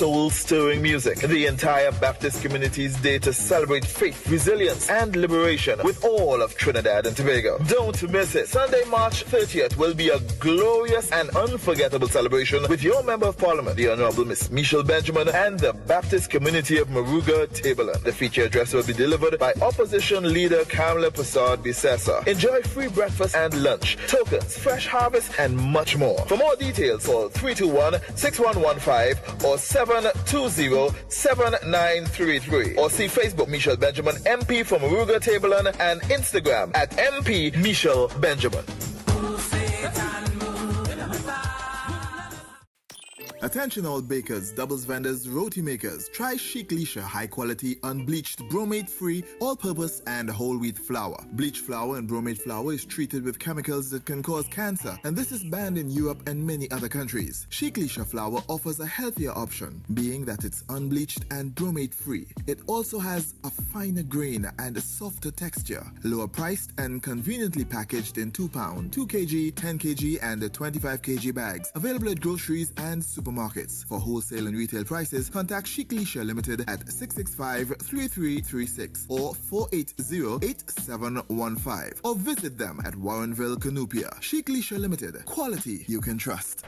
soul-stirring music. The entire Baptist community is there to celebrate faith, resilience, and liberation with all of Trinidad and Tobago. Don't miss it. Sunday, March 30th will be a glorious and unforgettable celebration with your Member of Parliament, the Honorable Miss Michelle Benjamin, and the Baptist community of Maruga, Tableland. The feature address will be delivered by Opposition Leader Kamala Prasad Bisesa. Enjoy free breakfast and lunch, tokens, fresh harvest, and much more. For more details, call 321-6115 or 720-7933 or see Facebook Michelle Benjamin MP from Maruga, Tableland and Instagram at MP Michelle Benjamin. Attention all bakers, doubles vendors, roti makers. Try Chic Leisha high quality, unbleached, bromate free, all purpose and whole wheat flour. Bleached flour and bromate flour is treated with chemicals that can cause cancer, and this is banned in Europe and many other countries. Chic Leisha flour offers a healthier option, being that it's unbleached and bromate free. It also has a finer grain and a softer texture, lower priced and conveniently packaged in 2 pound, 2 kg, 10 kg and 25 kg bags. Available at groceries and supermarkets. For wholesale and retail prices, contact Chic Leisha Limited at 665-3336 or 480-8715 or visit them at Warrenville, Canoopia. Chic Leisha Limited. Quality you can trust.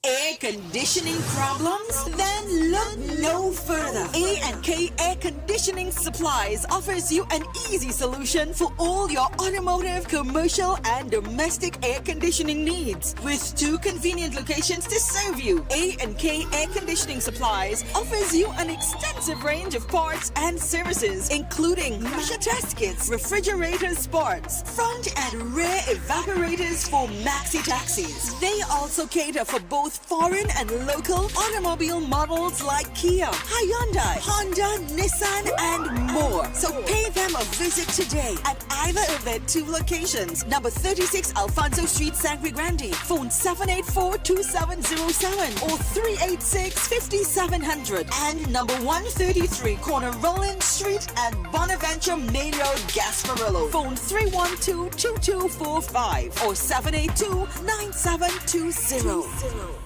Air conditioning problems? Then look no further. A&K Air Conditioning Supplies offers you an easy solution for all your automotive, commercial, and domestic air conditioning needs. With 2 convenient locations to serve you, A&K Air Conditioning Supplies offers you an extensive range of parts and services, including pressure test kits, refrigerator parts, front and rear evaporators for maxi taxis. They also cater for both foreign and local automobile models like Kia, Hyundai, Honda, Nissan, and more. So pay them a visit today at either of their 2 locations. Number 36 Alfonso Street, Sangre Grande. Phone 784-2707 or 386-5700. And number 133 Corner Roland Street and Bonaventure Main Road, Gasparillo. Phone 312-2245 or 782-9720.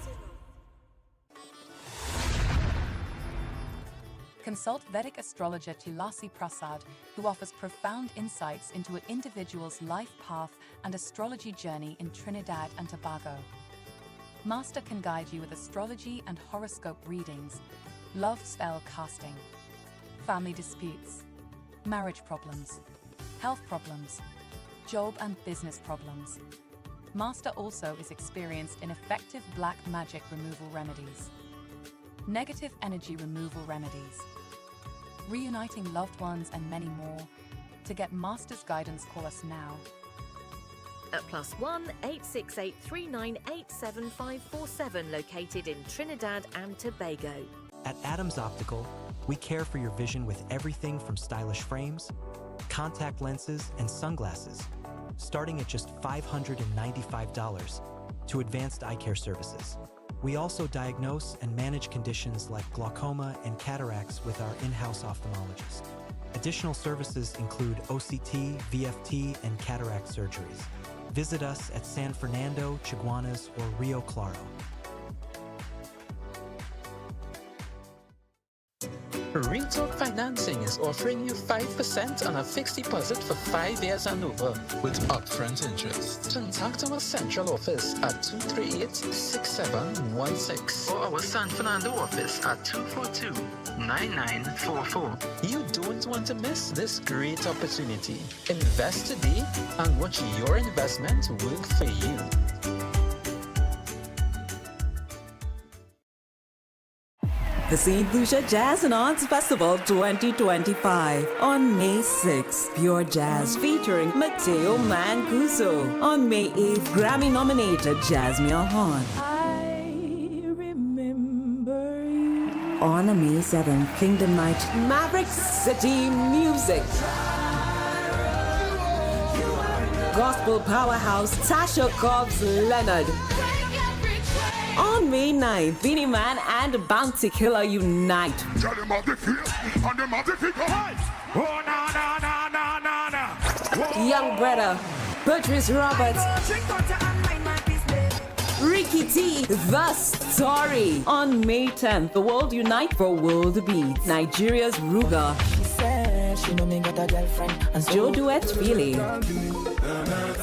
Consult Vedic astrologer Tulasi Prasad, who offers profound insights into an individual's life path and astrology journey in Trinidad and Tobago. Master can guide you with astrology and horoscope readings, love spell casting, family disputes, marriage problems, health problems, job and business problems. Master also is experienced in effective black magic removal remedies, negative energy removal remedies, reuniting loved ones, and many more. To get Master's guidance, call us now. At +1 868 398 7547, located in Trinidad and Tobago. At Adams Optical, we care for your vision with everything from stylish frames, contact lenses, and sunglasses, starting at just $595, to advanced eye care services. We also diagnose and manage conditions like glaucoma and cataracts with our in-house ophthalmologist. Additional services include OCT, VFT, and cataract surgeries. Visit us at San Fernando, Chaguanas, or Rio Claro. Real Talk Financing is offering you 5% on a fixed deposit for 5 years and over with upfront interest. Contact our central office at 238-6716 or our San Fernando office at 242-9944. You don't want to miss this great opportunity. Invest today and watch your investment work for you. The St. Lucia Jazz and Arts Festival 2025 on May 6th. Pure Jazz featuring Mateo Mancuso. On May 8th, Grammy-nominated Jasmine Horn. I remember you. On May 7th, Kingdom Night, Maverick City Music. Gospel powerhouse Tasha Cobbs Leonard. On May 9th, Beanie Man and Bounty Killer unite. Young Brother, Patrice Roberts, Ricky T, The Story. On May 10th, the world unite for World Beats. Nigeria's Ruga. She know me got a girlfriend and so Joe Duet Feely.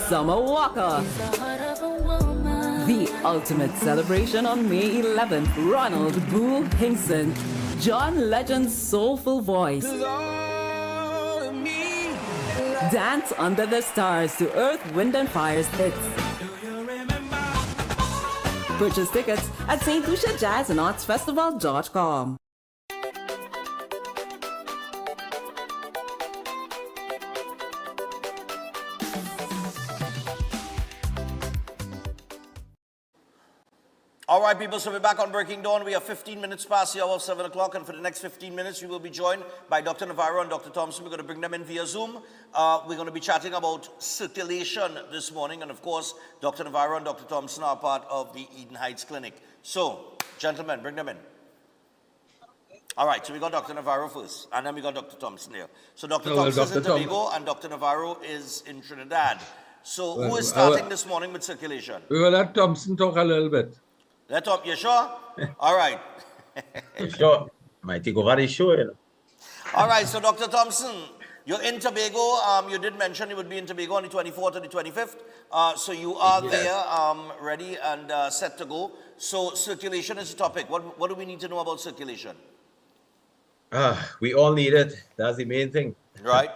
Summer Walker. The ultimate celebration on May 11th. Ronald Boo Hinkson. John Legend's soulful voice. Dance under the stars to Earth, Wind and Fire's hits. Purchase tickets at St. Lucia Jazz and Arts Festival.com. All right, people, so we're back on Breaking Dawn. We are 15 minutes past the hour of 7 o'clock, and for the next 15 minutes, we will be joined by Dr. Navarro and Dr. Thompson. We're going to bring them in via Zoom. We're going to be chatting about circulation this morning, and of course, Dr. Navarro and Dr. Thompson are part of the Eden Heights Clinic. So, gentlemen, bring them in. All right, so we got Dr. Navarro first, and then we got Dr. Thompson here. So Dr. Thompson is in Tobago, and Dr. Navarro is in Trinidad. So who is starting this morning with circulation? We will let Thompson talk a little bit. Let up, you sure? All right. Sure. Might take over the show, you know. All right, so Dr. Thompson, you're in Tobago. You did mention you would be in Tobago on the 24th and the 25th. So you are there, ready and set to go. So circulation is the topic. What do we need to know about circulation? We all need it. That's the main thing. Right.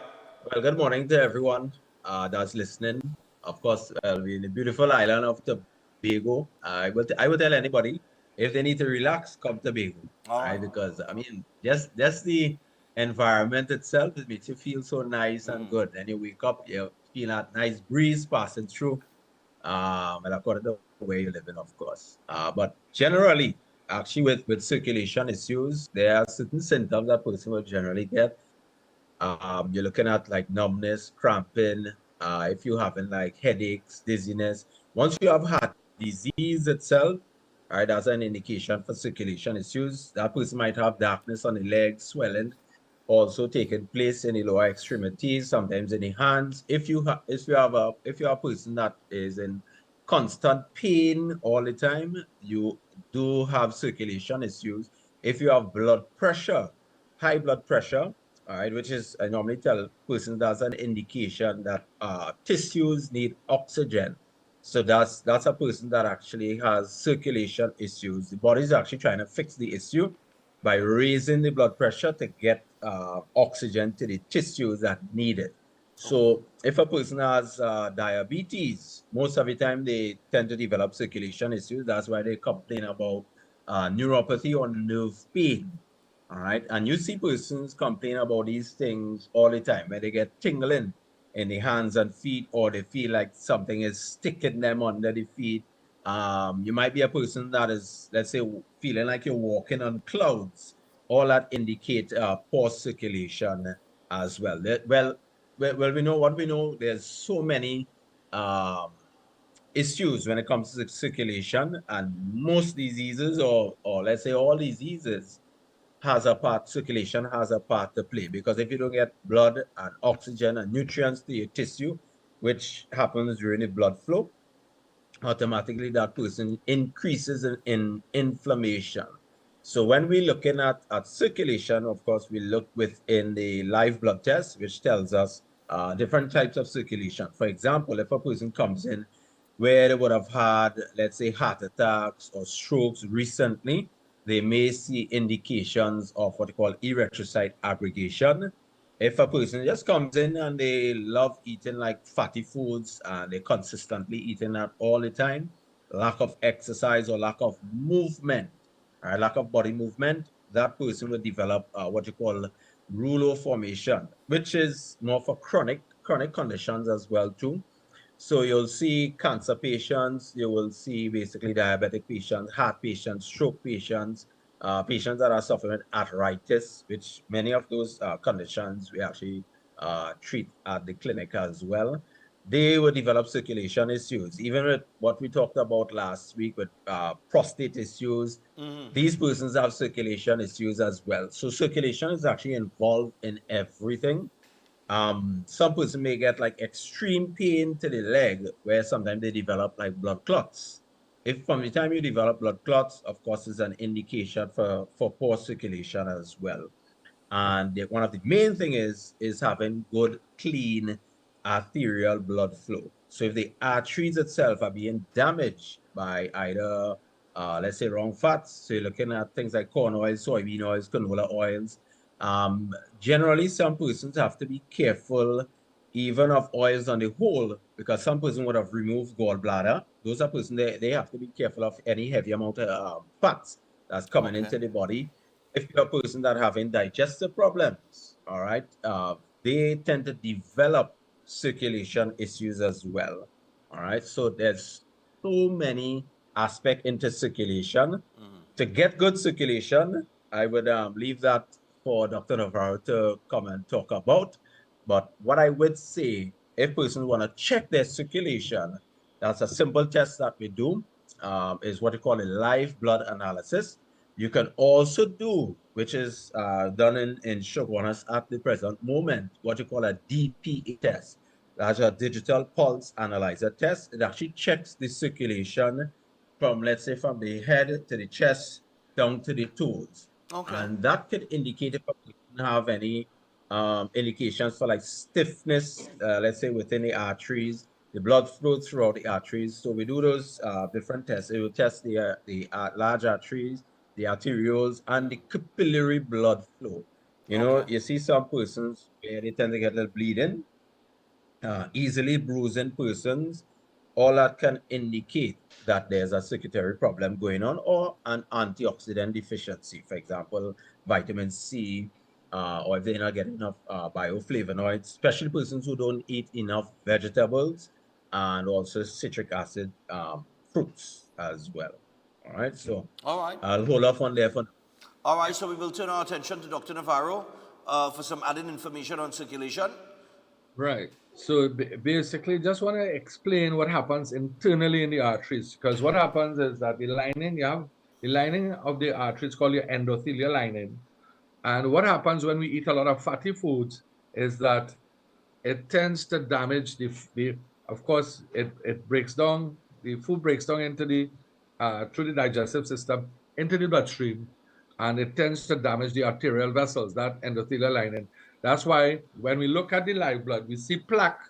Well, good morning to everyone that's listening. Of course, we're in the beautiful island of Tobago. I will tell anybody, if they need to relax, come to Tobago. Right? Because, I mean, just the environment itself, it makes you feel so nice and good. Then you wake up, you feel that nice breeze passing through. And according to where you live in, of course. But generally, actually with circulation issues, there are certain symptoms that person will generally get. You're looking at like numbness, cramping, if you're having like headaches, dizziness. Once you have had disease itself, right, that's an indication for circulation issues. That person might have darkness on the legs, swelling, also taking place in the lower extremities, sometimes in the hands. If you're a person that is in constant pain all the time, you do have circulation issues. If you have blood pressure, high blood pressure, all right, which is, I normally tell persons that's an indication that tissues need oxygen. So that's a person that actually has circulation issues. The body is actually trying to fix the issue by raising the blood pressure to get oxygen to the tissues that need it. So if a person has diabetes, most of the time they tend to develop circulation issues. That's why they complain about neuropathy or nerve pain. All right. And you see persons complain about these things all the time, where they get tingling in the hands and feet, or they feel like something is sticking them under the feet. You might be a person that is, let's say, feeling like you're walking on clouds. All that indicate poor circulation as well. Well, we know what we know. There's so many issues when it comes to circulation, and most diseases, or let's say all diseases, circulation has a part to play, because if you don't get blood and oxygen and nutrients to your tissue, which happens during the blood flow, automatically that person increases in inflammation. So when we're looking at circulation, of course, we look within the live blood test, which tells us different types of circulation. For example, if a person comes in where they would have had, let's say, heart attacks or strokes recently, they may see indications of what we call erythrocyte aggregation. If a person just comes in and they love eating like fatty foods and they're consistently eating that all the time, lack of exercise or lack of movement, or lack of body movement, that person will develop what you call rouleau formation, which is more for chronic conditions as well too. So you'll see cancer patients, you will see basically diabetic patients, heart patients, stroke patients, patients that are suffering with arthritis, which many of those conditions we actually treat at the clinic as well. They will develop circulation issues. Even with what we talked about last week with prostate issues, these persons have circulation issues as well. So circulation is actually involved in everything. Some person may get like extreme pain to the leg, where sometimes they develop like blood clots if from the time you develop blood clots, of course, is an indication for poor circulation as well. And one of the main thing is having good, clean arterial blood flow. So if the arteries itself are being damaged by either, let's say, wrong fats, so you're looking at things like corn oil, soybean oils, canola oils. Generally, some persons have to be careful even of oils on the whole, because some person would have removed gallbladder. Those are persons, they have to be careful of any heavy amount of fats that's coming into the body. If you're a person that having digestive problems, all right, they tend to develop circulation issues as well. All right, so there's so many aspects into circulation. To get good circulation, I would leave that for Dr. Navarro to come and talk about. But what I would say, if persons want to check their circulation, that's a simple test that we do, is what we call a live blood analysis. You can also do, which is done in Shogunas at the present moment, what you call a DPA test. That's a digital pulse analyzer test. It actually checks the circulation from, let's say, from the head to the chest down to the toes. Okay. And that could indicate if a person have any indications for like stiffness, let's say within the arteries, the blood flow throughout the arteries. So we do those different tests. It will test the large arteries, the arterioles, and the capillary blood flow. You know, you see some persons where they tend to get a little bleeding, easily bruising persons. All that can indicate that there's a circulatory problem going on or an antioxidant deficiency, for example, vitamin C, or if they're not getting enough bioflavonoids, especially persons who don't eat enough vegetables and also citric acid fruits as well. All right, so I'll hold off on there for now. All right, so we will turn our attention to Dr. Navarro for some added information on circulation. Right. So basically, just want to explain what happens internally in the arteries, because what happens is that the lining, you have the lining of the arteries called your endothelial lining. And what happens when we eat a lot of fatty foods is that it tends to damage of course, it breaks down, the food breaks down into through the digestive system, into the bloodstream, and it tends to damage the arterial vessels, that endothelial lining. That's why when we look at the live blood, we see plaque,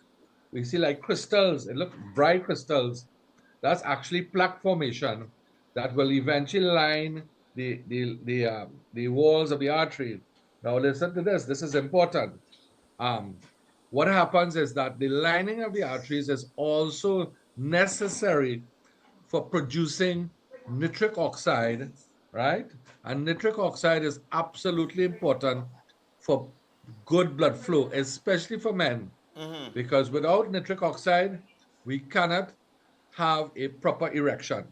we see like crystals, it looks bright crystals. That's actually plaque formation that will eventually line the walls of the artery. Now listen to this, this is important. What happens is that the lining of the arteries is also necessary for producing nitric oxide, right? And nitric oxide is absolutely important for good blood flow, especially for men, because without nitric oxide, we cannot have a proper erection.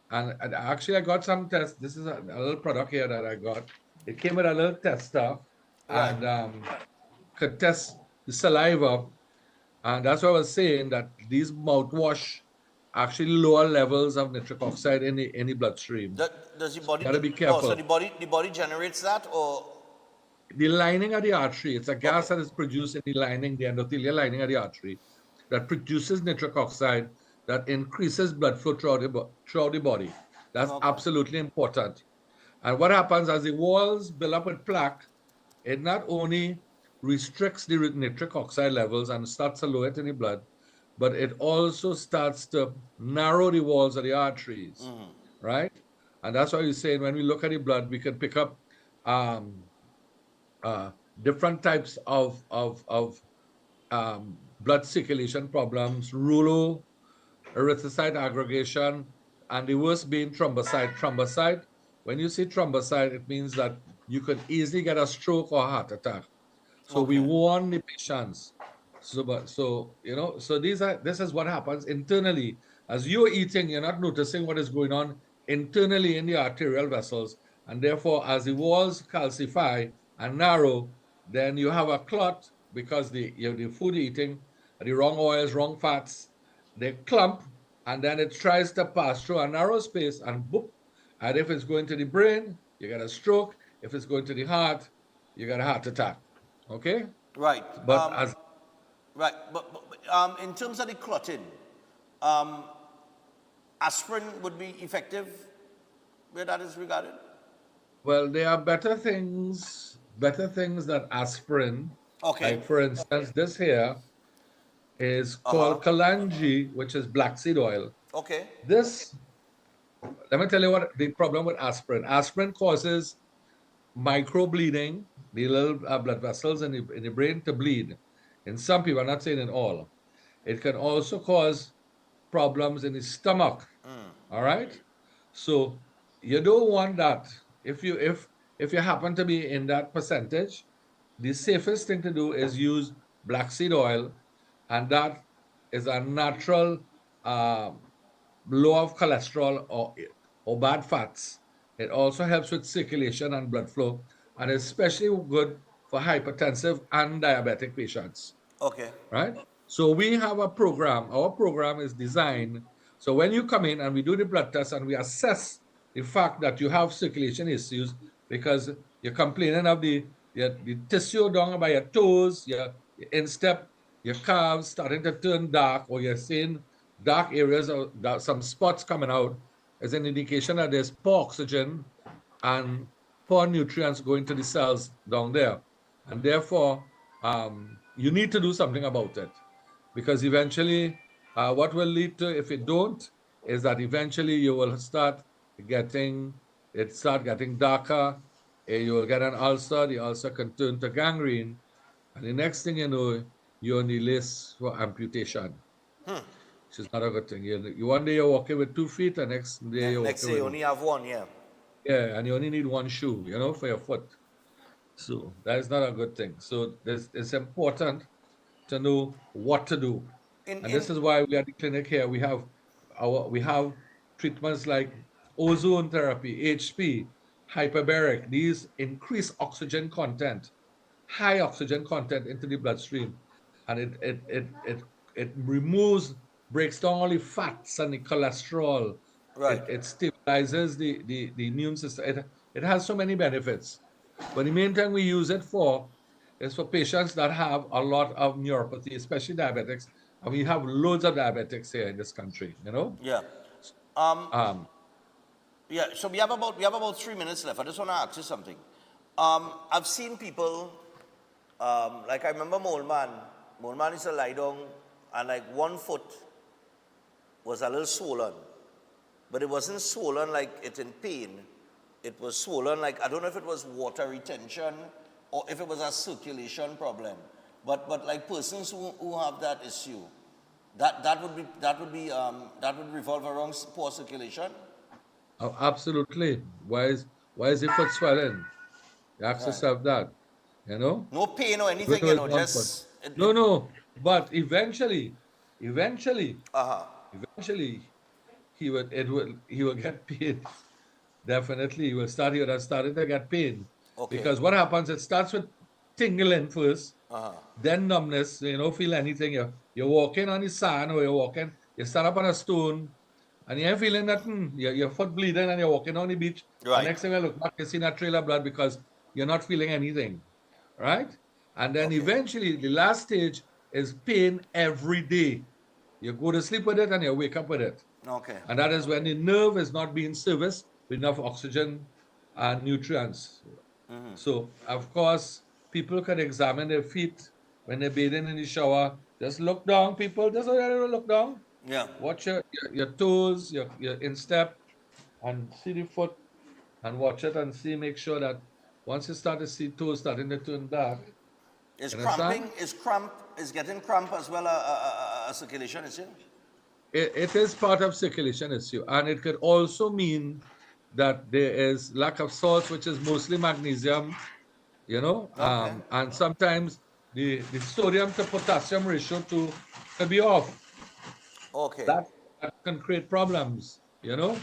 And actually, I got some tests. This is a little product here that I got. It came with a little tester and could test the saliva. And that's what I was saying, that these mouthwash actually lower levels of nitric oxide in the bloodstream. Does the body? Gotta be careful. Oh, so the body generates that, or the lining of the artery? It's a gas that is produced in the lining, the endothelial lining of the artery, that produces nitric oxide that increases blood flow throughout the body. That's absolutely important. And what happens as the walls build up with plaque, it not only restricts the nitric oxide levels and starts to lower it in the blood, but it also starts to narrow the walls of the arteries, right? And that's why you're saying when we look at the blood, we can pick up different types of blood circulation problems, rouleau, erythrocyte aggregation, and the worst being thrombocyte. Thrombocyte, when you see thrombocyte, it means that you could easily get a stroke or a heart attack. So we warn the patients. So you know, so this is what happens internally. As you're eating, you're not noticing what is going on internally in the arterial vessels, and therefore, as the walls calcify and narrow, then you have a clot because the food you're eating, the wrong oils, wrong fats, they clump, and then it tries to pass through a narrow space and boop. And if it's going to the brain, you get a stroke. If it's going to the heart, you get a heart attack. Okay? Right. But but in terms of the clotting, aspirin would be effective where that is regarded? Well, there are better things than aspirin. Okay. Like for instance, this here is called kalanji, which is black seed oil. Okay. This, let me tell you what the problem with aspirin. Aspirin causes microbleeding, the little blood vessels in the brain to bleed. In some people, I'm not saying in all. It can also cause problems in the stomach. All right. So you don't want that. If you happen to be in that percentage, the safest thing to do is use black seed oil, and that is a natural low of cholesterol or bad fats. It also helps with circulation and blood flow, and especially good for hypertensive and diabetic patients. Okay. Right? So we have a program. Our program is designed so when you come in and we do the blood test and we assess the fact that you have circulation issues because you're complaining of the tissue down by your toes, your instep, your calves starting to turn dark, or you're seeing dark areas or some spots coming out, is an indication that there's poor oxygen and poor nutrients going to the cells down there. And therefore, you need to do something about it, because eventually what will lead to, if it don't, is that eventually you will start getting darker, you will get an ulcer, the ulcer can turn to gangrene, and the next thing you know, you're on the list for amputation, which is not a good thing. One day you're walking with 2 feet, the next day you're Next walking day with you only have one, yeah. yeah, and you only need 1 shoe, for your foot. So that is not a good thing. So it's important to know what to do. And this is why we at the clinic here, we have treatments like ozone therapy, HP, hyperbaric. These increase oxygen content, high oxygen content into the bloodstream. And it breaks down all the fats and the cholesterol. Right. It stabilizes the immune system. It has so many benefits. But the main thing we use it for is for patients that have a lot of neuropathy, especially diabetics. And we have loads of diabetics here in this country, Yeah. Yeah, so we have about 3 minutes left. I just want to ask you something. I've seen people, like I remember Molman. Molman used to lie down and like 1 foot was a little swollen. But it wasn't swollen like it's in pain. It was swollen like, I don't know if it was water retention or if it was a circulation problem. But like persons who have that issue, that would revolve around poor circulation. Oh, absolutely. Why is the foot swelling? You ask yourself that, No pain or anything, just... No. But eventually, he will get pain. Definitely, he would have started to get pain. Okay. Because what happens, it starts with tingling first, then numbness, you don't feel anything. You're walking on the sand, or you stand up on a stone, and you ain't feeling nothing. Your foot bleeding and you're walking on the beach. Right. The next thing you look back, you see that trail of blood because you're not feeling anything, right? And then eventually, the last stage is pain every day. You go to sleep with it and you wake up with it. Okay. And that is when the nerve is not being serviced with enough oxygen and nutrients. So, of course, people can examine their feet when they're bathing in the shower. Just look down, people. Just look down. Yeah. Watch your toes, your instep, and see the foot, and watch it and make sure that once you start to see toes starting to turn dark. Is getting cramp as well a circulation issue? It is part of circulation issue, and it could also mean that there is lack of salt, which is mostly magnesium, and sometimes the sodium to potassium ratio could be off. Okay. That can create problems, All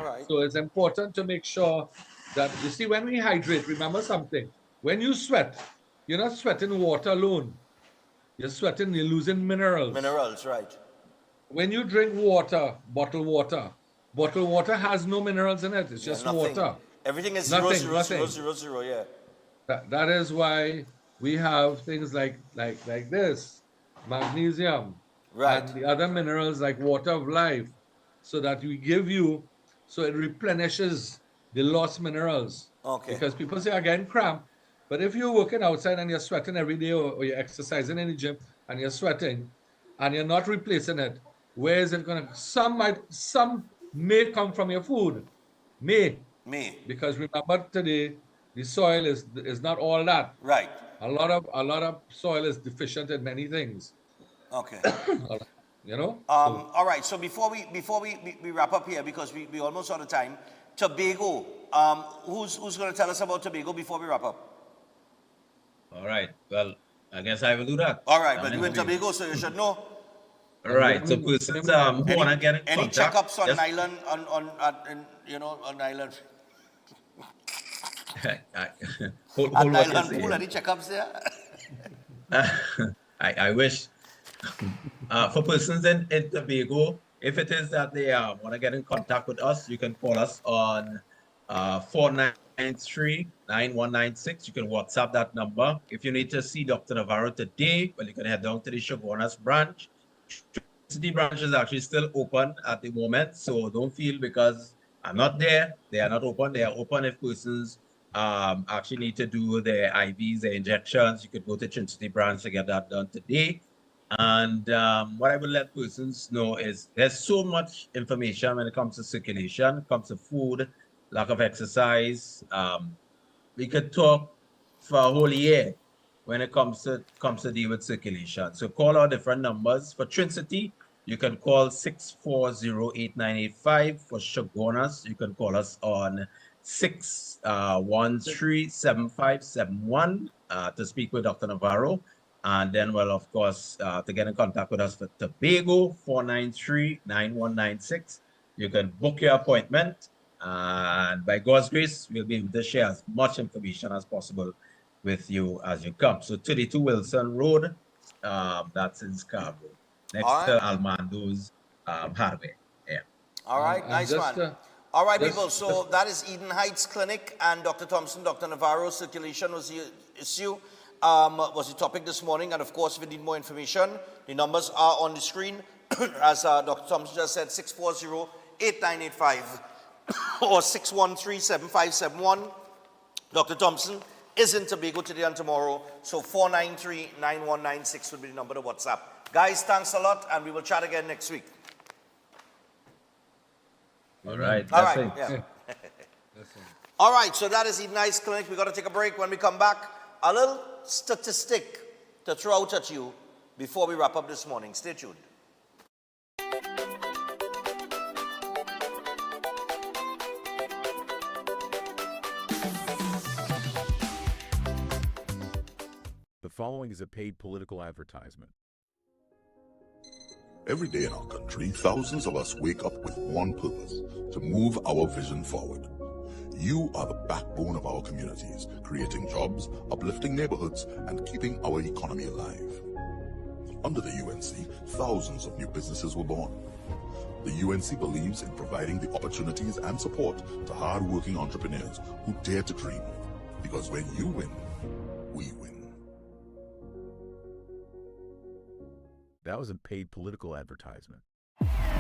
right. So it's important to make sure that, you see, when we hydrate, remember something. When you sweat, you're not sweating water alone. You're losing minerals. Minerals, right. When you drink water, bottled water has no minerals in it. It's just nothing. water. Everything is Nothing, zero, nothing. zero, yeah. That is why we have things like this, magnesium, right, and the other minerals like water of life, so that we give you, so it replenishes the lost minerals. Okay. Because people say, I'm getting cramp. But if you're working outside and you're sweating every day, or you're exercising in the gym and you're sweating and you're not replacing it, where is it going to? Some may come from your food. May. Because remember today, the soil is not all that. Right. A lot of soil is deficient in many things. Okay. You know? All right. So before we wrap up here, because we almost out of time, Tobago. Who's going to tell us about Tobago before we wrap up? All right. Well, I guess I will do that. All right. But you're in Tobago, so you should know. All right. So persons who want to get in any contact, checkups on island on island? hold on what island you're pool, saying. any checkups there? I wish. For persons in Tobago, if it is that they want to get in contact with us, you can call us on 493-9196. You can WhatsApp that number. If you need to see Dr. Navarro today, well, you can head down to the Shogunas branch. City branch is actually still open at the moment, so don't feel because I'm not there, they are not open. They are open if persons actually need to do their IVs, their injections. You could go to Trinity branch to get that done today. And what I will let persons know is there's so much information when it comes to circulation, it comes to food, lack of exercise. We could talk for a whole year when it comes to deal with circulation. So call our different numbers. For Trinity, you can call 640-8985. For Shogunas, you can call us on 613-7571 to speak with Dr. Navarro. And then, well, of course, to get in contact with us for Tobago, 493-9196. You can book your appointment. And by God's grace, we'll be able to share as much information as possible with you as you come. So 32 Wilson Road, that's in Scarborough, next to Almando's hardware. Yeah. All right, nice one. All right, people, so that is Eden Heights Clinic, and Dr. Thompson, Dr. Navarro, circulation was the issue. Was the topic this morning, and of course, if you need more information, the numbers are on the screen. As Dr. Thompson just said, 640-8985 or 613-7571. Dr. Thompson is in Tobago today and tomorrow, so 493-9196 would be the number to WhatsApp. Guys, thanks a lot, and we will chat again next week. All right. All right, yeah. All right, so that is Eden Heights Clinic. We've got to take a break. When we come back, a little statistic to throw out at you before we wrap up this morning. Stay tuned. The following is a paid political advertisement. Every day in our country, thousands of us wake up with one purpose: to move our vision forward. You are the backbone of our communities, creating jobs, uplifting neighborhoods, and keeping our economy alive. Under the UNC, thousands of new businesses were born. The UNC believes in providing the opportunities and support to hard-working entrepreneurs who dare to dream. Because when you win, we win. That was a paid political advertisement.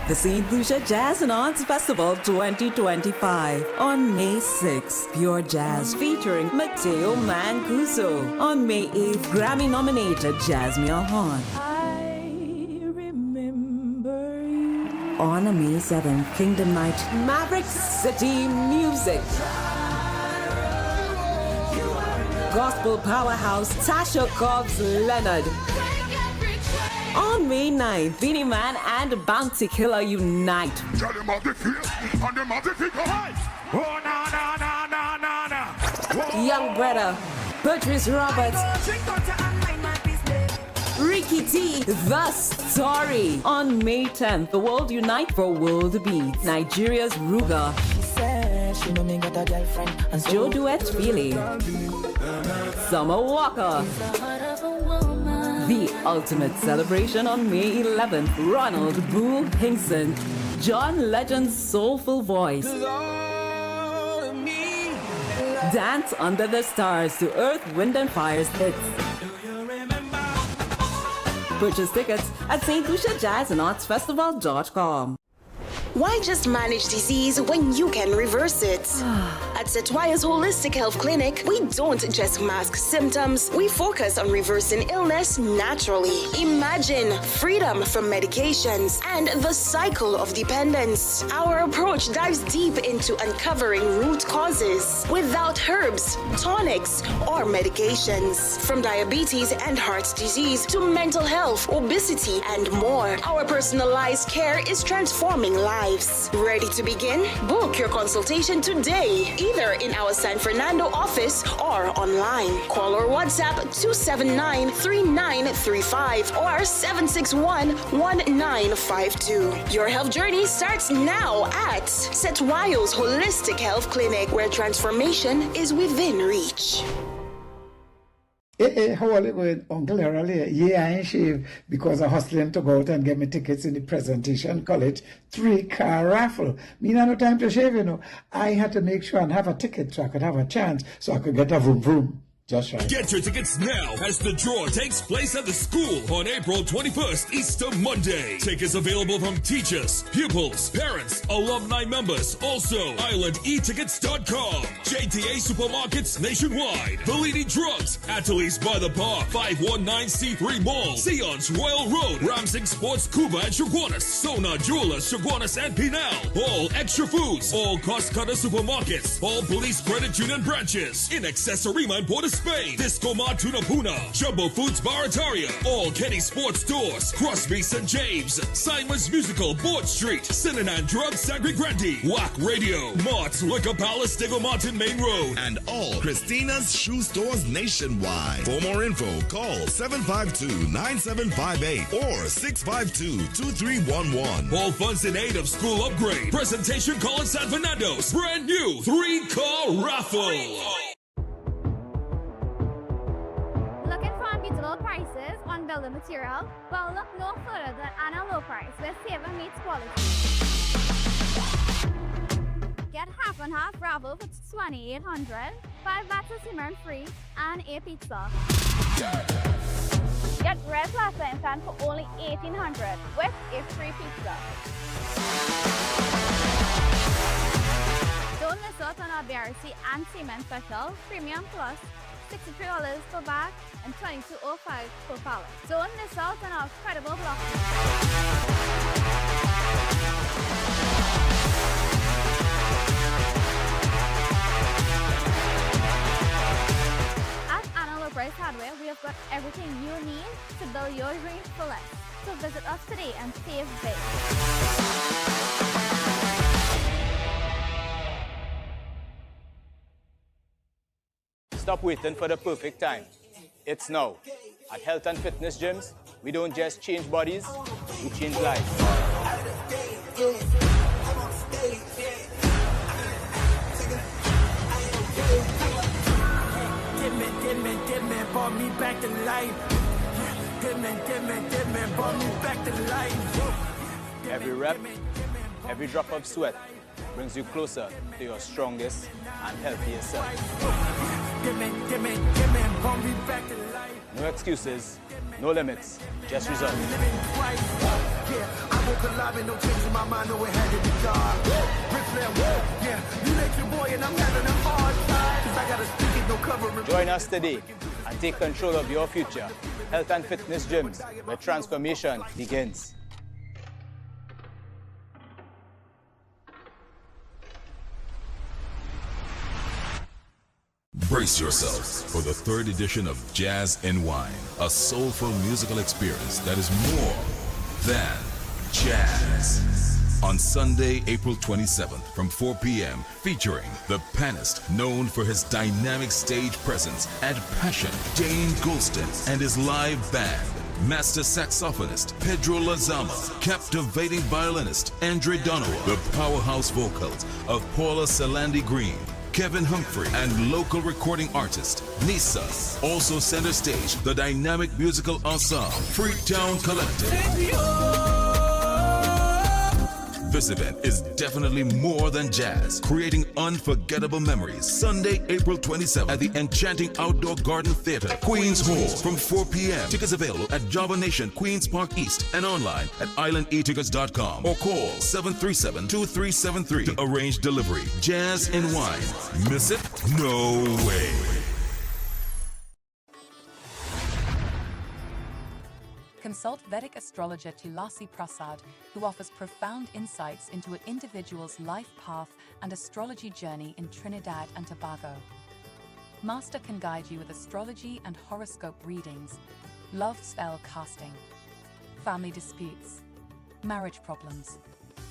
The St. Lucia Jazz and Arts Festival 2025 on May 6th. Pure Jazz featuring Mateo Mancuso. On May 8th, Grammy-nominated Jasmine Horn. I remember you. On May 7th, Kingdom Night, Maverick City Music. Gospel powerhouse Tasha Cobbs Leonard. On May 9th, Beanie Man and Bounty Killer unite. Young Brother, Patrice Roberts, Ricky T, The Story. On May 10th, the world unite for World Beats. Nigeria's Ruga. She said she know me got a girlfriend. And Joe Duet Feely. Summer Walker. The ultimate celebration on May 11th. Ronald Boo Hinkson. John Legend's soulful voice. Dance under the stars to Earth, Wind and Fire's hits. Purchase tickets at stluciajazzandartsfestival.com. Why just manage disease when you can reverse it? At Setwaya's Holistic Health Clinic, we don't just mask symptoms, we focus on reversing illness naturally. Imagine freedom from medications and the cycle of dependence. Our approach dives deep into uncovering root causes without herbs, tonics, or medications. From diabetes and heart disease to mental health, obesity, and more, our personalized care is transforming lives. Ready to begin? Book your consultation today, either in our San Fernando office or online. Call or WhatsApp 279-3935 or 761-1952. Your health journey starts now at Setwayo's Holistic Health Clinic, where transformation is within reach. How are you going, Uncle Harold? Yeah, I ain't shaved because I'm hustling to go out and get me tickets in the presentation college 3-car raffle. Me not no time to shave, you know. I had to make sure and have a ticket so I could have a chance so I could get a vroom vroom. Just right. Get your tickets now as the draw takes place at the school on April 21st, Easter Monday. Tickets available from teachers, pupils, parents, alumni members. Also, islandetickets.com. JTA Supermarkets nationwide. Bellini Drugs, Ateliers by the Park, 519C3 Mall, Sion's Royal Road, Ramsing Sports Cuba and Chaguanas, Sona Jewelers, Chaguanas and Pinal. All Extra Foods, all Cost Cutter Supermarkets, all Police Credit Union branches. In Accessorima and Port of Spain, Disco Mart Tunapuna, Jumbo Foods Barataria, all Kenny Sports Stores, Crosby St. James, Simon's Musical, Board Street, Cinnamon Drug Sagre Grande, WAC Radio, Mart's Liquor Palace, Diego Martin Main Road, and all Christina's shoe stores nationwide. For more info, call 752-9758 or 652-2311. All funds in aid of school upgrade. Presentation call in San Fernando's. Brand new 3-car raffle. Prices on building material? Well, look no further than Anna Low Price, where saving meets quality. Get half and half gravel for $2,800, 5 bags of cement free, and a pizza. Get red plaster instant for only $1,800 with a free pizza. Don't miss out on our BRC and cement special, Premium Plus, $63 per bag and $22.05 per pallet. Don't miss out on our incredible block. At Anna Price Hardware, we have got everything you need to build your dreams for less. So visit us today and save big. Stop waiting for the perfect time. It's now. At Health and Fitness Gyms, we don't just change bodies, we change lives. Give me, brought me back to life. Give me, brought me back to life. Every rep, every drop of sweat brings you closer to your strongest and healthiest self. Give me, brought me back to life. No excuses, no limits, just results. Yeah, I woke alive and no change in my mind, no it had to be God. Yeah, you let your boy and I'm having a hard time. Cause I gotta speak it, no covering. Join us today and take control of your future. Health and Fitness Gyms, where transformation begins. Brace yourselves for the 3rd edition of Jazz and Wine, a soulful musical experience that is more than jazz. On Sunday, April 27th from 4 p.m., featuring the pianist known for his dynamic stage presence and passion, Dane Golston, and his live band. Master saxophonist Pedro Lazama, captivating violinist Andre Donovan, the powerhouse vocals of Paula Salandi Green, Kevin Humphrey, and local recording artist Nisa. Also center stage, the dynamic musical ensemble Freetown Collective. This event is definitely more than jazz, creating unforgettable memories. Sunday, April 27th at the enchanting Outdoor Garden Theater, Queens Hall, from 4 p.m. Tickets available at Java Nation, Queens Park East, and online at islandetickets.com or call 737-2373 to arrange delivery. Jazz and wine. Miss it? No way. Consult Vedic astrologer Tulasi Prasad, who offers profound insights into an individual's life path and astrology journey in Trinidad and Tobago. Master can guide you with astrology and horoscope readings, love spell casting, family disputes, marriage problems,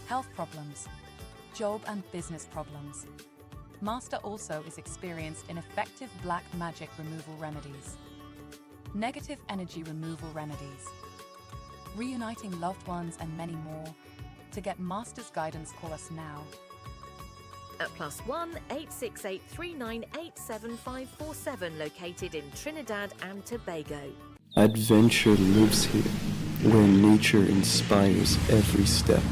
health problems, job and business problems. Master also is experienced in effective black magic removal remedies, negative energy removal remedies, reuniting loved ones, and many more. To get Master's guidance, call us now. At +1 868 398 7547, located in Trinidad and Tobago. Adventure lives here, where nature inspires every step.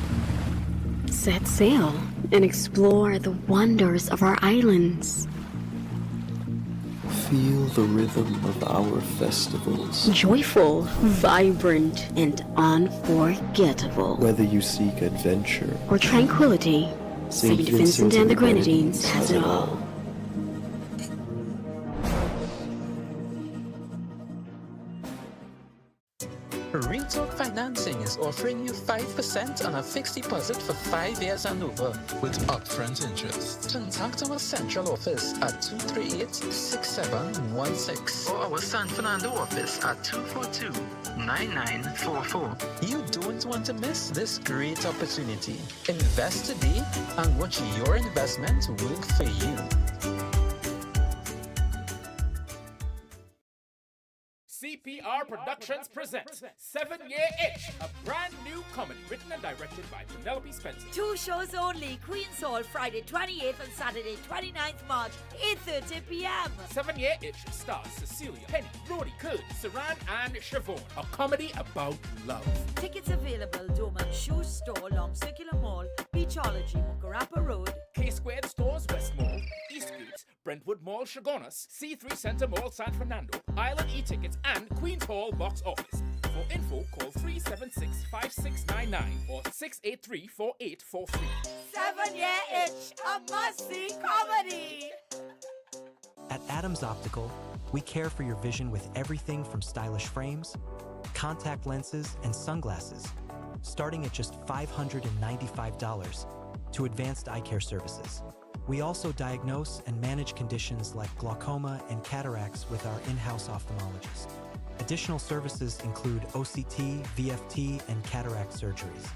Set sail and explore the wonders of our islands. Feel the rhythm of our festivals. Joyful, vibrant, and unforgettable. Whether you seek adventure or tranquility, St. Vincent and the Grenadines has it all. Real Talk Financing is offering you 5% on a fixed deposit for 5 years and over with upfront interest. Contact our central office at 238-6716 or our San Fernando office at 242-9944. You don't want to miss this great opportunity. Invest today and watch your investment work for you. CPR Productions presents 7-Year Itch, a brand new comedy written and directed by Penelope Spencer. 2 shows only, Queen's Hall, Friday 28th and Saturday 29th March, 8:30 p.m. 7-Year Itch stars Cecilia, Penny, Brody, Kurd, Saran, and Siobhan. A comedy about love. Tickets available, Doman Shoe Store, Long Circular Mall, Beachology, Mukarapa Road, K-Squared Stores, West Mall, Eastgate, Brentwood Mall, Chagonas, C3 Center Mall, San Fernando, Island E-Tickets, and Queen's Hall box office. For info, call 376-5699 or 683-4843. 7-Year Itch, a must-see comedy. At Adams Optical, we care for your vision with everything from stylish frames, contact lenses, and sunglasses, starting at just $595, to advanced eye care services. We also diagnose and manage conditions like glaucoma and cataracts with our in-house ophthalmologist. Additional services include OCT, VFT, and cataract surgeries.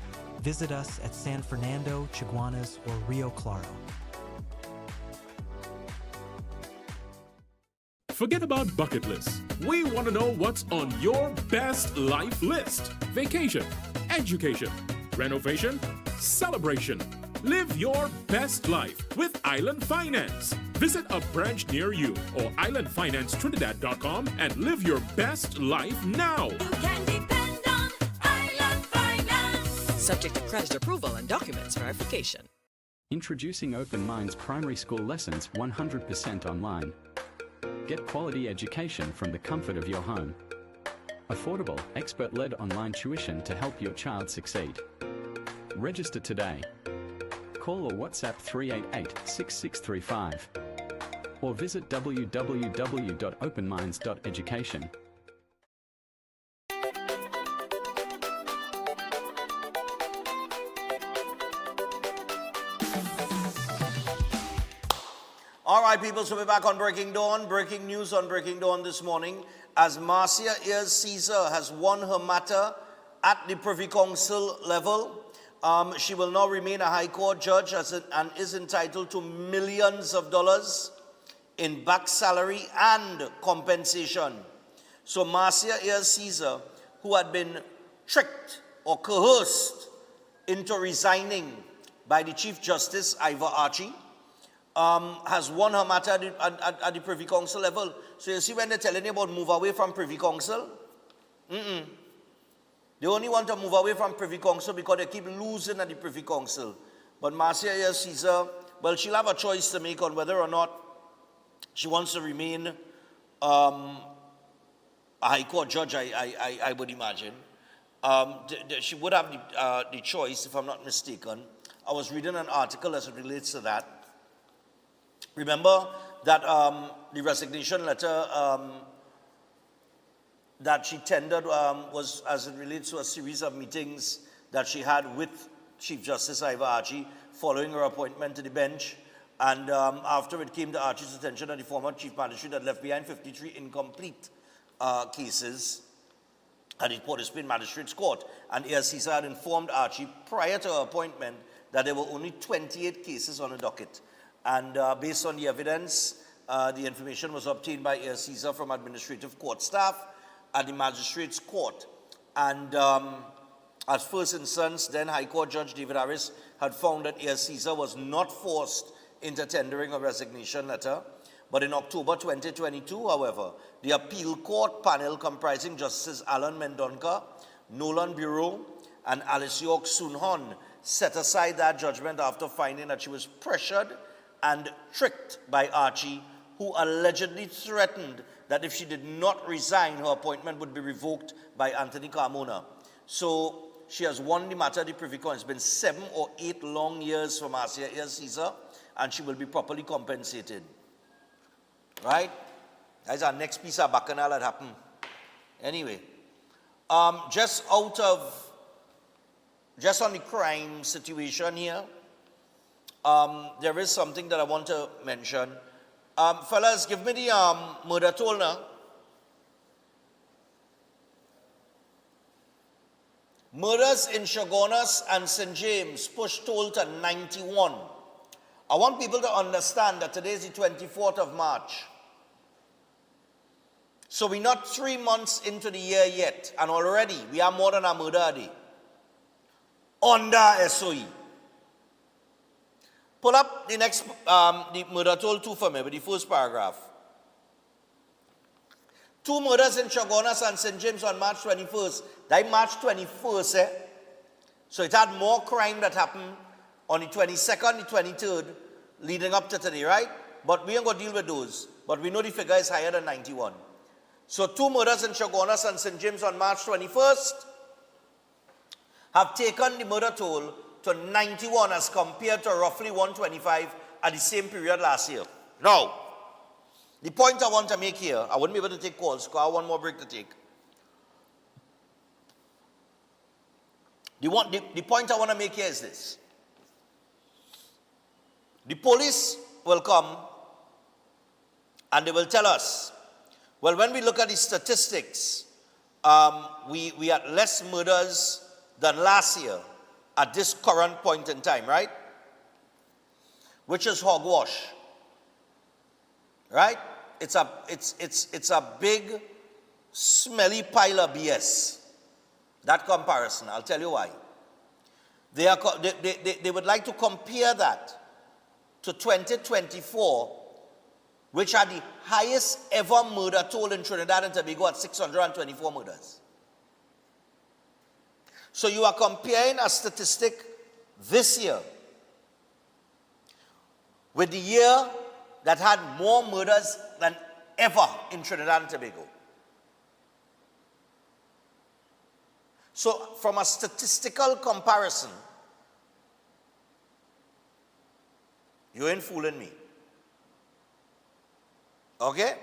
Visit us at San Fernando, Chaguanas, or Rio Claro. Forget about bucket lists. We want to know what's on your best life list. Vacation, education, renovation, celebration. Live your best life with Island Finance. Visit a branch near you or islandfinancetrinidad.com and live your best life now. You can depend on Island Finance. Subject to credit approval and documents verification. Introducing Open Minds primary school lessons 100% online. Get quality education from the comfort of your home. Affordable, expert-led online tuition to help your child succeed. Register today. Call or WhatsApp 388-6635 or visit www.openminds.education. All right, people, so we're back on Breaking Dawn. Breaking news on Breaking Dawn this morning. As Marcia Ayers Caesar has won her matter at the Privy Council level, she will now remain a High Court judge and is entitled to millions of dollars in back salary and compensation. So Marcia Ayers Caesar, who had been tricked or coerced into resigning by the Chief Justice, Ivor Archie, has won her matter at the Privy Council level. So you see when they're telling you about move away from Privy Council, They only want to move away from Privy Council because they keep losing at the Privy Council. But Marcia Caesar, well, she'll have a choice to make on whether or not she wants to remain a High Court judge, I would imagine. She would have the choice, if I'm not mistaken. I was reading an article as it relates to that. Remember that the resignation letter that she tendered was as it relates to a series of meetings that she had with Chief Justice Ivor Archie following her appointment to the bench. And after it came to Archie's attention that the former Chief Magistrate had left behind 53 incomplete cases at the Port of Spain Magistrates Court. And Caesar had informed Archie prior to her appointment that there were only 28 cases on the docket. And based on the evidence, the information was obtained by Caesar from administrative court staff at the Magistrates Court. And at first instance, then High Court Judge David Harris had found that Caesar was not forced into tendering a resignation letter. But in October 2022, however, the appeal court panel comprising Justices Alan Mendonca, Nolan Bureau, and Alice York Sunhon set aside that judgment after finding that she was pressured and tricked by Archie, who allegedly threatened that if she did not resign, her appointment would be revoked by Anthony Carmona. So she has won the matter at the Privy Council. It's been 7 or 8 long years for Marcia Caesar, and she will be properly compensated. Right? That's our next piece of bacchanal that happened. Anyway, just on the crime situation here, there is something that I want to mention. Fellas, give me the murder toll now. Murders in Chaguanas and St. James pushed toll to 91. I want people to understand that today is the 24th of March. So we're not 3 months into the year yet, and already we are more than a murder a day. Under SOE. Pull up the next, the murder toll 2 for me with the first paragraph. 2 murders in Chaguanas and St. James on March 21st. That March 21st, So it had more crime that happened on the 22nd, the 23rd, leading up to today, right? But we ain't going to deal with those. But we know the figure is higher than 91. So 2 murders in Chaguanas and St. James on March 21st have taken the murder toll to 91 as compared to roughly 125 at the same period last year. Now, the point I want to make here, I wouldn't be able to take calls because I have one more break to take. The point I want to make here is this. The police will come and they will tell us, well, when we look at the statistics, we had less murders than last year at this current point in time, right? Which is hogwash, right? It's a big, smelly pile of BS. That comparison, I'll tell you why. They would like to compare that to 2024, which had the highest ever murder toll in Trinidad and Tobago at 624 murders. So you are comparing a statistic this year with the year that had more murders than ever in Trinidad and Tobago. So from a statistical comparison, you ain't fooling me. Okay?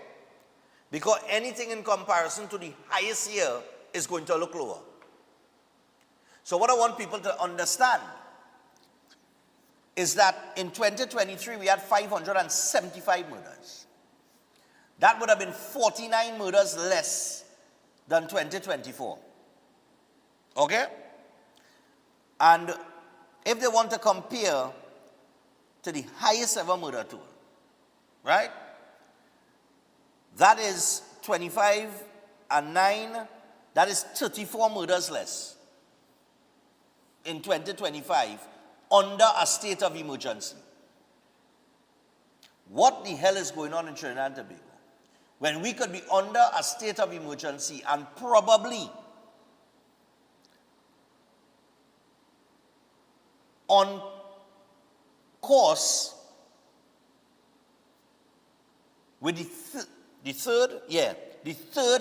Because anything in comparison to the highest year is going to look lower. So what I want people to understand is that in 2023 we had 575 murders. That would have been 49 murders less than 2024. Okay? And if they want to compare to the highest ever murder toll, right? That is 25 and 9, that is 34 murders less in 2025 under a state of emergency. What the hell is going on in Trinidad and Tobago? When we could be under a state of emergency and probably on course with the third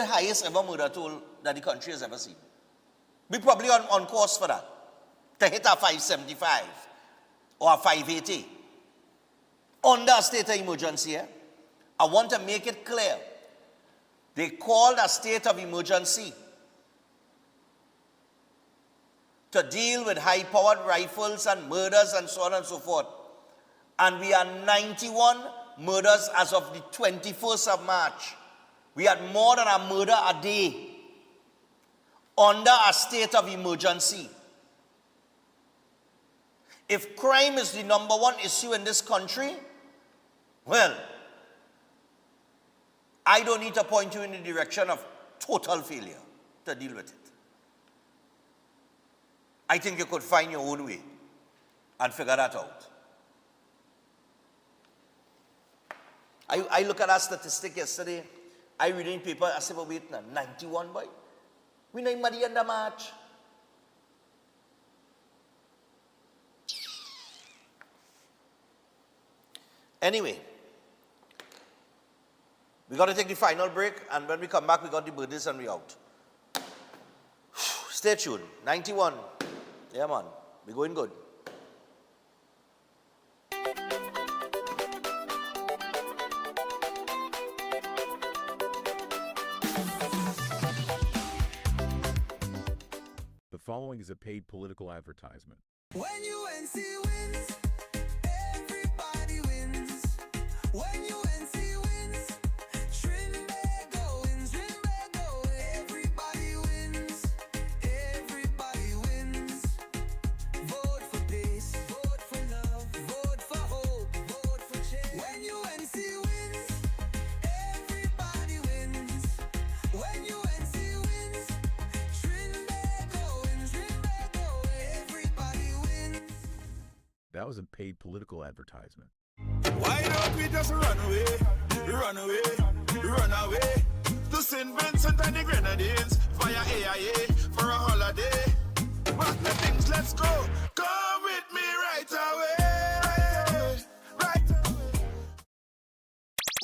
highest ever murder toll that the country has ever seen. We're probably on course for that, to hit a 575 or a 580. Under a state of emergency, I want to make it clear, they called a state of emergency to deal with high-powered rifles and murders and so on and so forth. And we are 91 murders as of the 21st of March. We had more than a murder a day under a state of emergency. If crime is the number one issue in this country, well, I don't need to point you in the direction of total failure to deal with it. I think you could find your own way and figure that out. I look at that statistic yesterday. I read in paper, I said, but wait now, 91 boy. We know money under March. Anyway, we got to take the final break, and when we come back, we got the birthdays and we out. Stay tuned. 91. Yeah, man. We're going good. The following is a paid political advertisement. When UNC wins, everybody wins. When UNC wins, Trinbago wins, Trinbago. Everybody wins, everybody wins. Vote for peace, vote for love, vote for hope, vote for change. When UNC wins, everybody wins. When UNC wins, Trinbago wins, Trinbago. Everybody wins. That was a paid political advertisement. Why don't we just run away, run away, run away to St. Vincent and the Grenadines via AIA for a holiday? But the things, let's go, come with me right away, right away.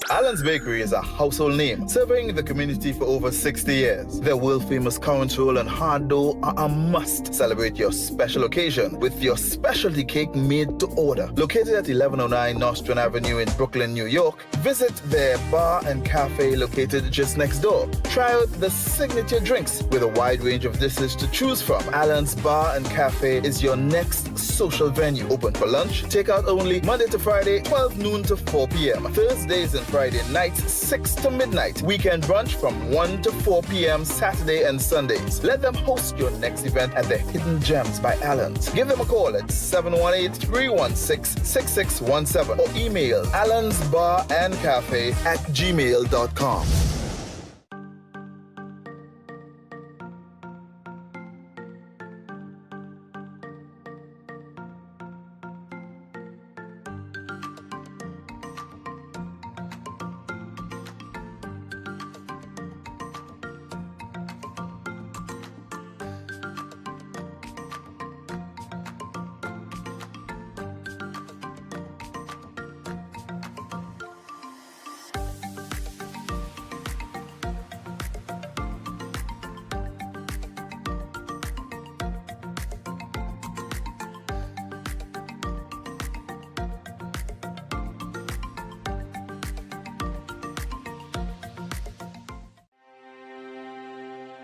Allen's Bakery is a household name, serving the community for over 60 years. Their world-famous currant roll and hard dough are a must. Celebrate your special occasion with your specialty cake made to order. Located at 1109 Nostrand Avenue in Brooklyn, New York, visit their bar and cafe located just next door. Try out the signature drinks with a wide range of dishes to choose from. Allen's Bar and Cafe is your next social venue. Open for lunch, takeout only, Monday to Friday, 12 noon to 4 p.m. Thursdays and Friday nights, 6 to midnight. Weekend brunch from 1 to 4 p.m. Saturday and Sundays. Let them host your next event at the Hidden Gems by Allen's. Give them a call at 718-316-6617 or email allensbarandcafe@gmail.com.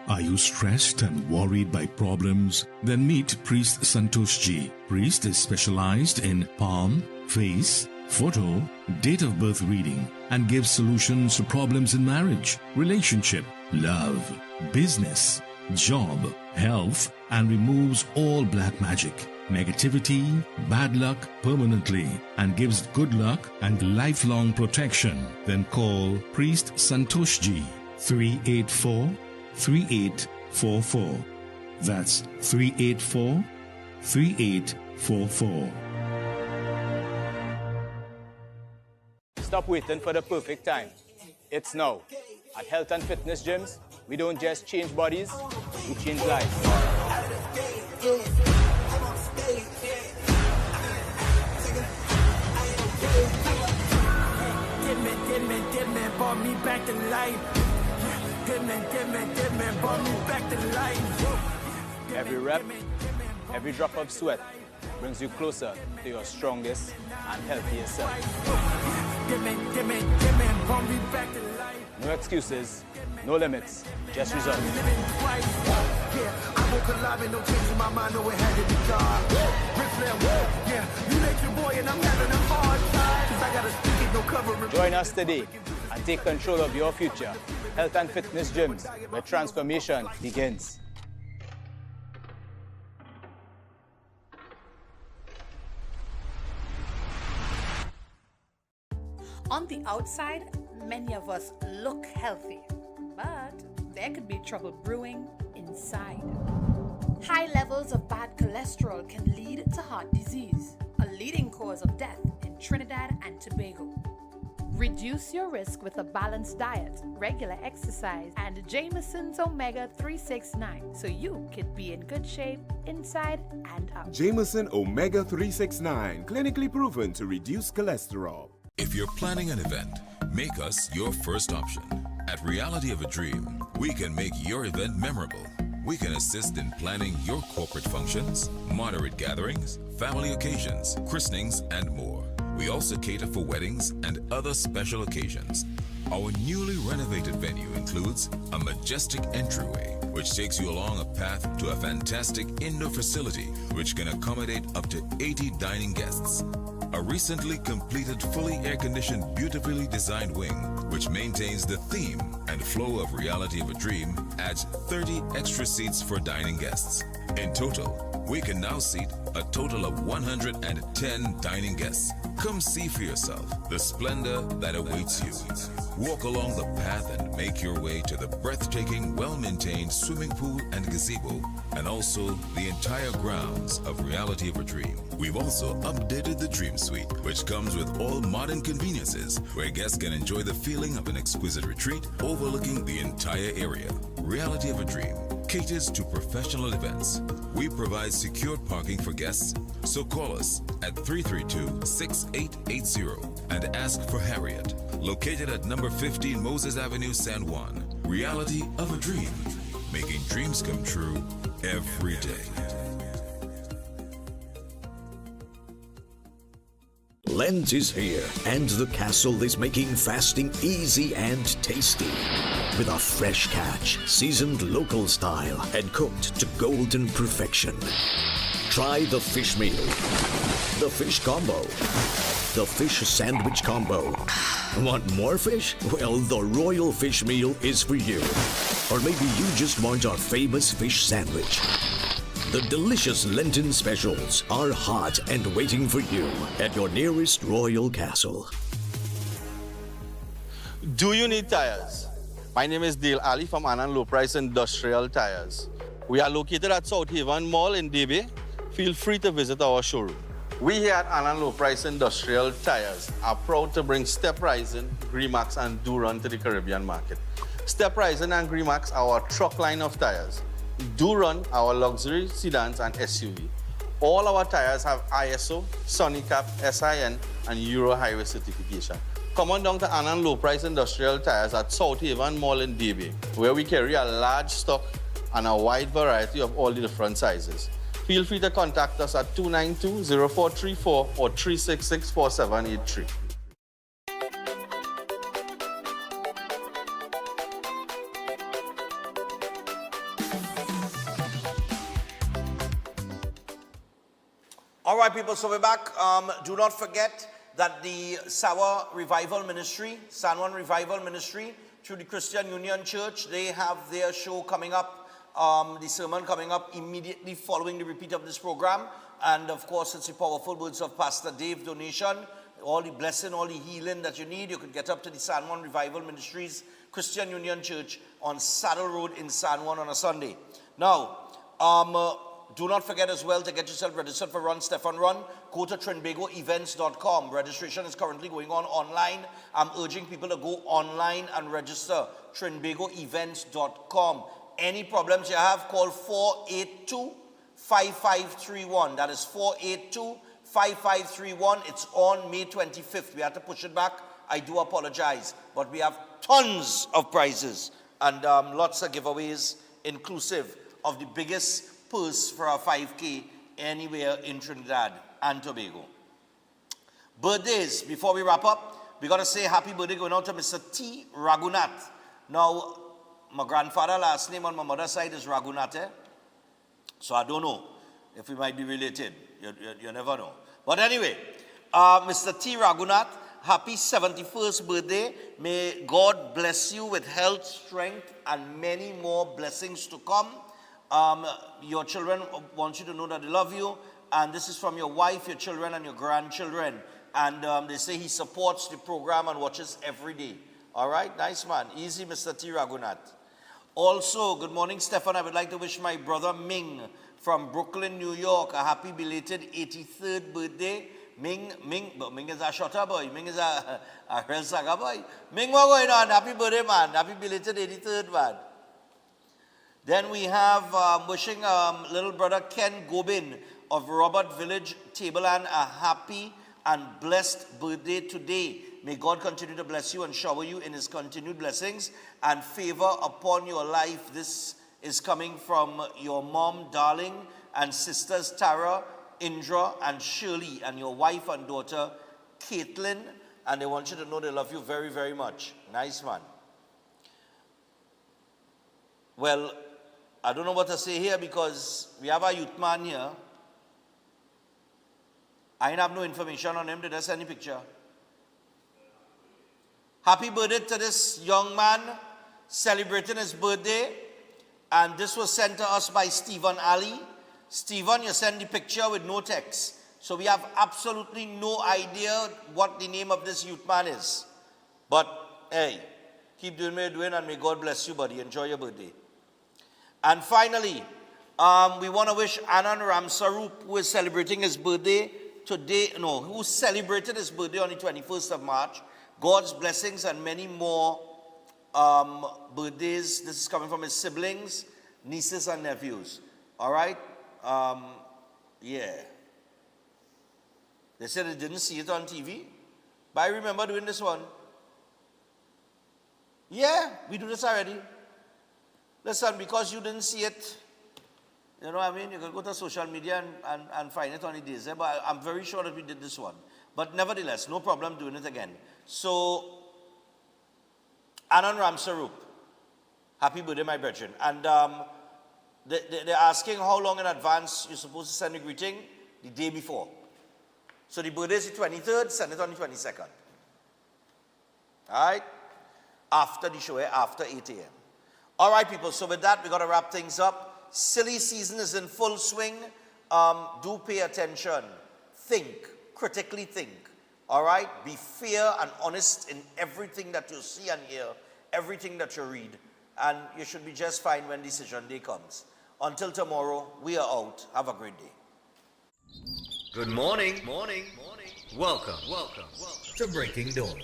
Are you stressed and worried by problems? Then meet Priest Santosh Ji. Priest is specialized in palm, face, photo, date of birth reading and gives solutions to problems in marriage, relationship, love, business, job, health, and removes all black magic, negativity, bad luck permanently, and gives good luck and lifelong protection. Then call Priest Santosh Ji 384-3844. That's 384-3844. Stop waiting for the perfect time. It's now. At Health and Fitness Gyms, we don't just change bodies, we change lives. brought me back to life. Good man, brought me back to life. Every rep, every drop of sweat brings you closer to your strongest and healthiest self. Good man, brought me back to life. No excuses, no limits, just results. Yeah, I woke alive and no change in my mind, no it had to be God. Yeah, you make your boy and I'm having a hard time. 'Cause I gotta speak it, no covering. Join us today and take control of your future. Health and Fitness Gyms, where transformation begins. On the outside, many of us look healthy, but there could be trouble brewing inside. High levels of bad cholesterol can lead to heart disease, a leading cause of death in Trinidad and Tobago. Reduce your risk with a balanced diet, regular exercise, and Jameson's Omega 369 so you could be in good shape inside and out. Jameson Omega 369, clinically proven to reduce cholesterol. If you're planning an event, make us your first option. At Reality of a Dream, we can make your event memorable. We can assist in planning your corporate functions, moderate gatherings, family occasions, christenings, and more. We also cater for weddings and other special occasions. Our newly renovated venue includes a majestic entryway, which takes you along a path to a fantastic indoor facility which can accommodate up to 80 dining guests. A recently completed, fully air-conditioned, beautifully designed wing, which maintains the theme and flow of Reality of a Dream, adds 30 extra seats for dining guests. In total, we can now seat a total of 110 dining guests. Come see for yourself the splendor that awaits you. Walk along the path and make your way to the breathtaking, well-maintained swimming pool and gazebo, and also the entire grounds of Reality of a Dream. We've also updated the Dream Suite, which comes with all modern conveniences, where guests can enjoy the feeling of an exquisite retreat overlooking the entire area. Reality of a Dream caters to professional events. We provide secured parking for guests, so call us at 332-6880 and ask for Harriet, located at number 15 Moses Avenue, San Juan. Reality of a Dream, making dreams come true every day. Lent is here, and the castle is making fasting easy and tasty. With a fresh catch, seasoned local style, and cooked to golden perfection. Try the fish meal, the fish combo, the fish sandwich combo. Want more fish? Well, the royal fish meal is for you. Or maybe you just want our famous fish sandwich. The delicious Lenten specials are hot and waiting for you at your nearest Royal Castle. Do you need tires? My name is Dale Ali from Anand Low Price Industrial Tires. We are located at South Haven Mall in DB. Feel free to visit our showroom. We here at Anand Low Price Industrial Tires are proud to bring Step Rising, Gremax, and Duron to the Caribbean market. Step Rising and Gremax are our truck line of tires. Duron, our luxury sedans and SUV. All our tires have ISO, Sonicap, SIN, and Euro Highway certification. Come on down to Anand Low Price Industrial Tires at South Haven Mall in DB, where we carry a large stock and a wide variety of all the different sizes. Feel free to contact us at 292-0434 or 366-4783. All right, people, so we're back. Do not forget that the Sawa Revival Ministry, San Juan Revival Ministry, through the Christian Union Church, they have their show coming up, the sermon coming up immediately following the repeat of this program. And of course, it's the powerful words of Pastor Dave donation. All the blessing, all the healing that you need, you could get up to the San Juan Revival Ministries, Christian Union Church on Saddle Road in San Juan on a Sunday. Now, do not forget as well to get yourself registered for Run Stefan Run. Go to trinbagoevents.com. Registration is currently going on online. I'm urging people to go online and register. trinbagoevents.com. Any problems you have, call 482-5531. That is 482-5531. It's on May 25th. We had to push it back. I do apologize. But we have tons of prizes and lots of giveaways, inclusive of the biggest purse for our 5K anywhere in Trinidad and Tobago. Birthdays, before we wrap up, we got to say happy birthday going out to Mr. T. Raghunath. Now, my grandfather last name on my mother's side is Raghunath, so I don't know if we might be related. You never know. But anyway, Mr. T. Raghunath, happy 71st birthday. May God bless you with health, strength, and many more blessings to come. Your children want you to know that they love you, and this is from your wife, your children, and your grandchildren. And they say he supports the program and watches every day. All right, nice man. Easy, Mr. T. Raghunath. Also, good morning, Stefan. I would like to wish my brother Ming from Brooklyn, New York, a happy belated 83rd birthday. Ming is a shutter boy. Ming is a real saga boy. Ming, what's going on? Happy birthday, man. Happy belated 83rd, man. Then we have wishing little brother Ken Gobin of Robert Village, Tableland, a happy and blessed birthday today. May God continue to bless you and shower you in his continued blessings and favor upon your life. This is coming from your mom, darling, and sisters Tara, Indra, and Shirley, and your wife and daughter, Caitlin. And they want you to know they love you very, very much. Nice man. Well, I don't know what to say here because we have a youth man here. I have no information on him. Did I send a picture? Happy birthday to this young man celebrating his birthday. And this was sent to us by Stephen Ali. Stephen, you send the picture with no text. So we have absolutely no idea what the name of this youth man is. But, hey, keep doing what you're doing and may God bless you, buddy. Enjoy your birthday. And finally, we want to wish Anand Ramsarup, who is celebrating his birthday today, who celebrated his birthday on the 21st of March, God's blessings and many more birthdays. This is coming from his siblings, nieces, and nephews. All right? Yeah. They said they didn't see it on TV, but I remember doing this one. Yeah, we do this already. Listen, because you didn't see it, you know what I mean? You can go to social media and find it on the days. But I'm very sure that we did this one. But nevertheless, no problem doing it again. So, Anand Ramsarup, happy birthday, my brethren. And they're asking how long in advance you're supposed to send a greeting? The day before. So the birthday is the 23rd, send it on the 22nd. All right? After the show, after 8 a.m. All right, people, so with that, we got to wrap things up. Silly season is in full swing. Do pay attention. Think. Critically think. All right? Be fair and honest in everything that you see and hear, everything that you read. And you should be just fine when decision day comes. Until tomorrow, we are out. Have a great day. Good morning. Welcome to Breaking Dawn.